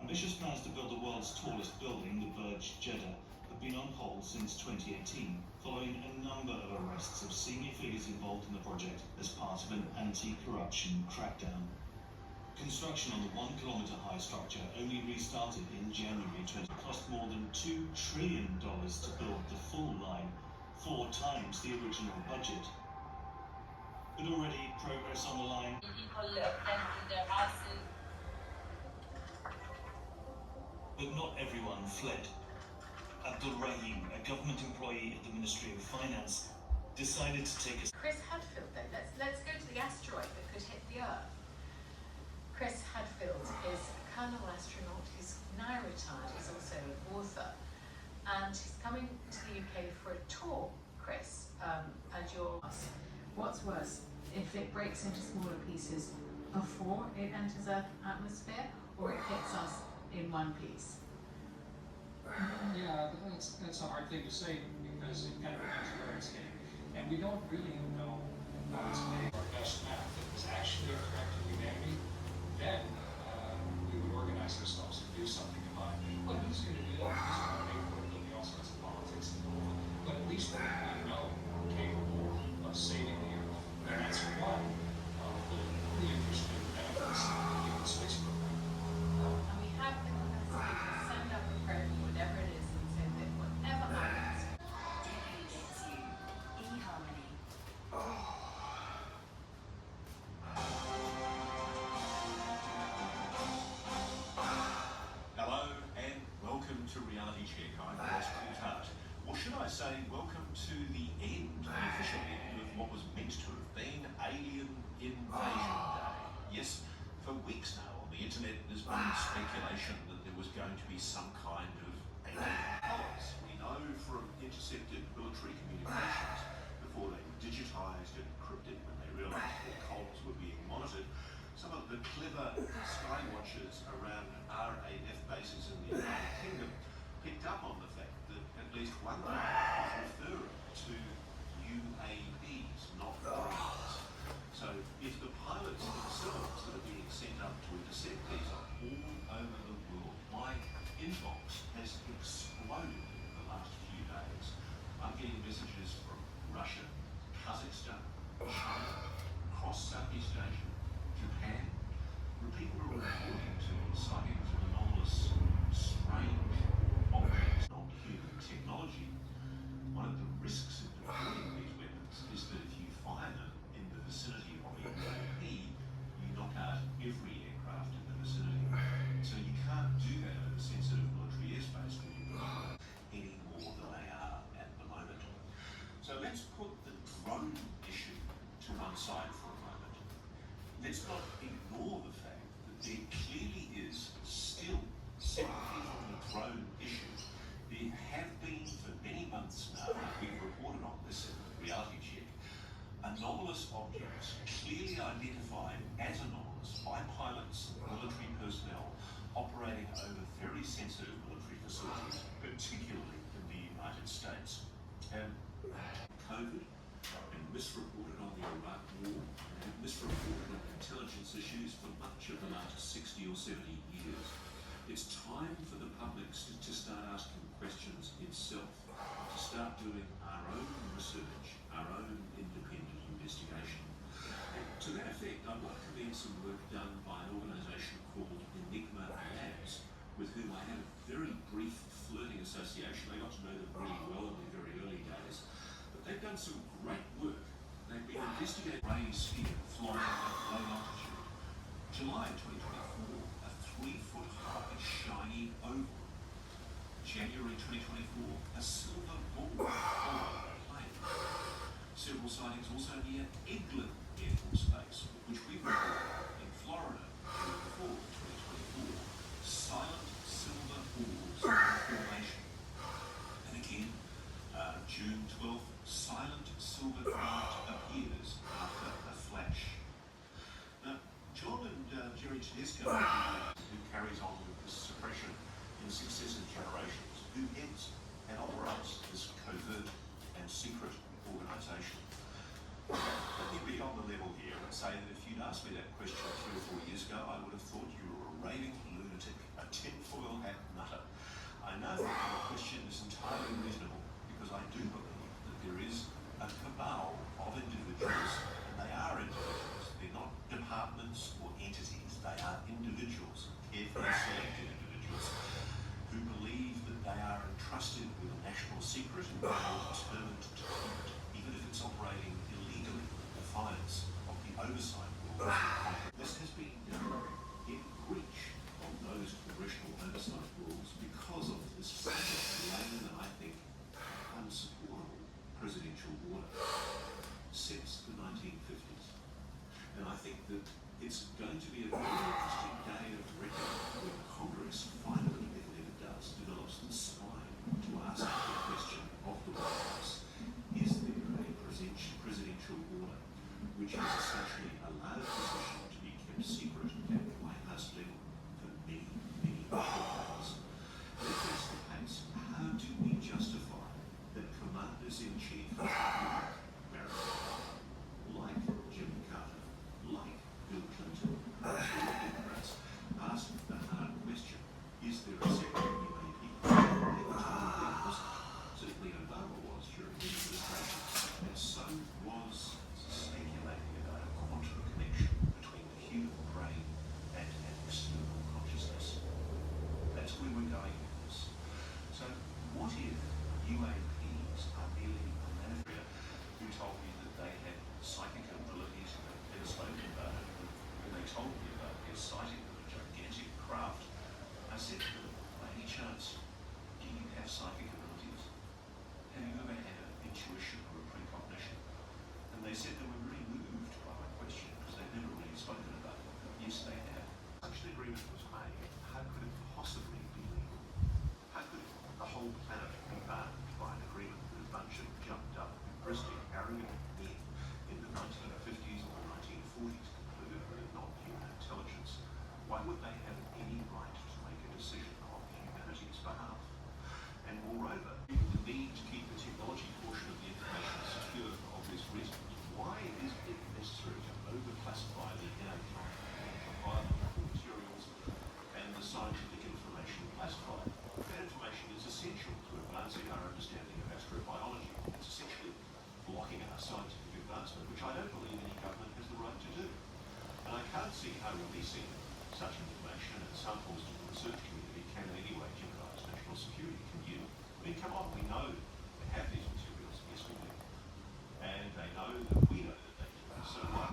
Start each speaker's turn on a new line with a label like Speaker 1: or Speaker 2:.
Speaker 1: Ambitious plans to build the world's tallest building, the Burj Jeddah, have been on hold since 2018, following a number of arrests of senior figures involved in the project as part of an anti-corruption crackdown. Construction on the 1 kilometre high structure only restarted in January 2020. It cost more than $2 trillion to build the full line, 4 times the original budget. But already progress on the line.
Speaker 2: People rented their houses.
Speaker 1: But not everyone fled. Abdul Rahim, a government employee at the Ministry of Finance, decided to take a...
Speaker 3: Chris Hadfield then, let's go to the asteroid that could hit the Earth. Chris Hadfield is a colonel astronaut who's now retired. He's also an author. And he's coming to the UK for a tour, Chris, and what's worse, if it breaks into smaller pieces before it enters Earth's atmosphere, or it hits us in one piece?
Speaker 4: Yeah, but that's a hard thing to say because it kind of depends where it's hitting. And we don't really know what it's made. Our best map that was actually a threat to humanity, then we would organize ourselves and do something about it. Well, who's going to do that? Who's going to make it? There'll be all sorts of politics involved. But at least we know we're capable of saving the Earth. And that's one of the interesting benefits of the human space program.
Speaker 3: And we have the capacity to send up a prayer, whatever it is, and say that whatever happens.
Speaker 5: Hello and welcome to Reality Check. I'm Oscar Tart. Or should I say, welcome to the end, the official end of what was meant to have been Alien Invasion Day. Yes, for weeks now on the internet there's been speculation that there was going to be some kind of alien collars. We know from intercepted military communications before they were digitised and encrypted when they realised that collars were being monitored. Some of the clever sky watchers around RAF bases in the United Kingdom picked up on the fact that at least one was referring to UAVs, not drones. So if the pilots themselves that are being sent up to intercept these are all over the world, my inbox has exploded in the last few days. I'm getting messages from Russia, Kazakhstan, China, across Southeast Asia, Japan, where people are reporting to sightings of anomalous, strange objects, non-human technology. One of the risks of deploying these weapons is that if you fire them in the vicinity of a UAV, you knock out every aircraft in the vicinity. So you can't do that over sensitive military airspace when you've got any more than they are at the moment. So let's put the drone issue to one side for a moment. Let's not ignore the fact that there clearly is still, separately from the drone issue, there have been for many months now, we've reported on this in the Reality Check, anomalous objects clearly identified as anomalous by pilots and military personnel operating over very sensitive military facilities, particularly in the United States. And COVID, and misreported on the Iraq War, and misreported on intelligence issues for much of the last 60 or 70 years. It's time for the public to start asking questions itself, to start doing our own research, our own independent investigation. And to that effect, I'd like to commend some work done by an organisation called Enigma Labs, with whom I had a very brief flirting association. I got to know them really well in the very early days. But they've done some great work. They've been investigating Ray Sphere, flying at low altitude. July 2024, a 3-foot high shiny oval. January 2024, a silver ball followed a plane. Several sightings also near Eglin Air Force Base, which we reported in Florida in the fall of 2024. Silent silver balls in formation. And again, June 12th, silent silver craft appears after a flash. Now, John and Jerry Tedesco, who carries on with this suppression in successive generations, who heads and operates this covert and secret organisation. Let me be on the level here and say that if you'd asked me that question 3 or 4 years ago, I would have thought you were a raving lunatic, a 10 would they have any right to make a decision on humanity's behalf? And moreover, the need to keep the technology portion of the information secure for obvious reasons. Why is it necessary to overclassify the DNA of biological materials and the scientific information classified? That information is essential to advancing our understanding of astrobiology. It's essentially blocking our scientific advancement, which I don't believe any government has the right to do. And I can't see how releasing such information and samples to the research community can in any way jeopardise national security. Can you? I mean, come on, we know they have these materials. Yes, we do. And they know that we know that they do. So why?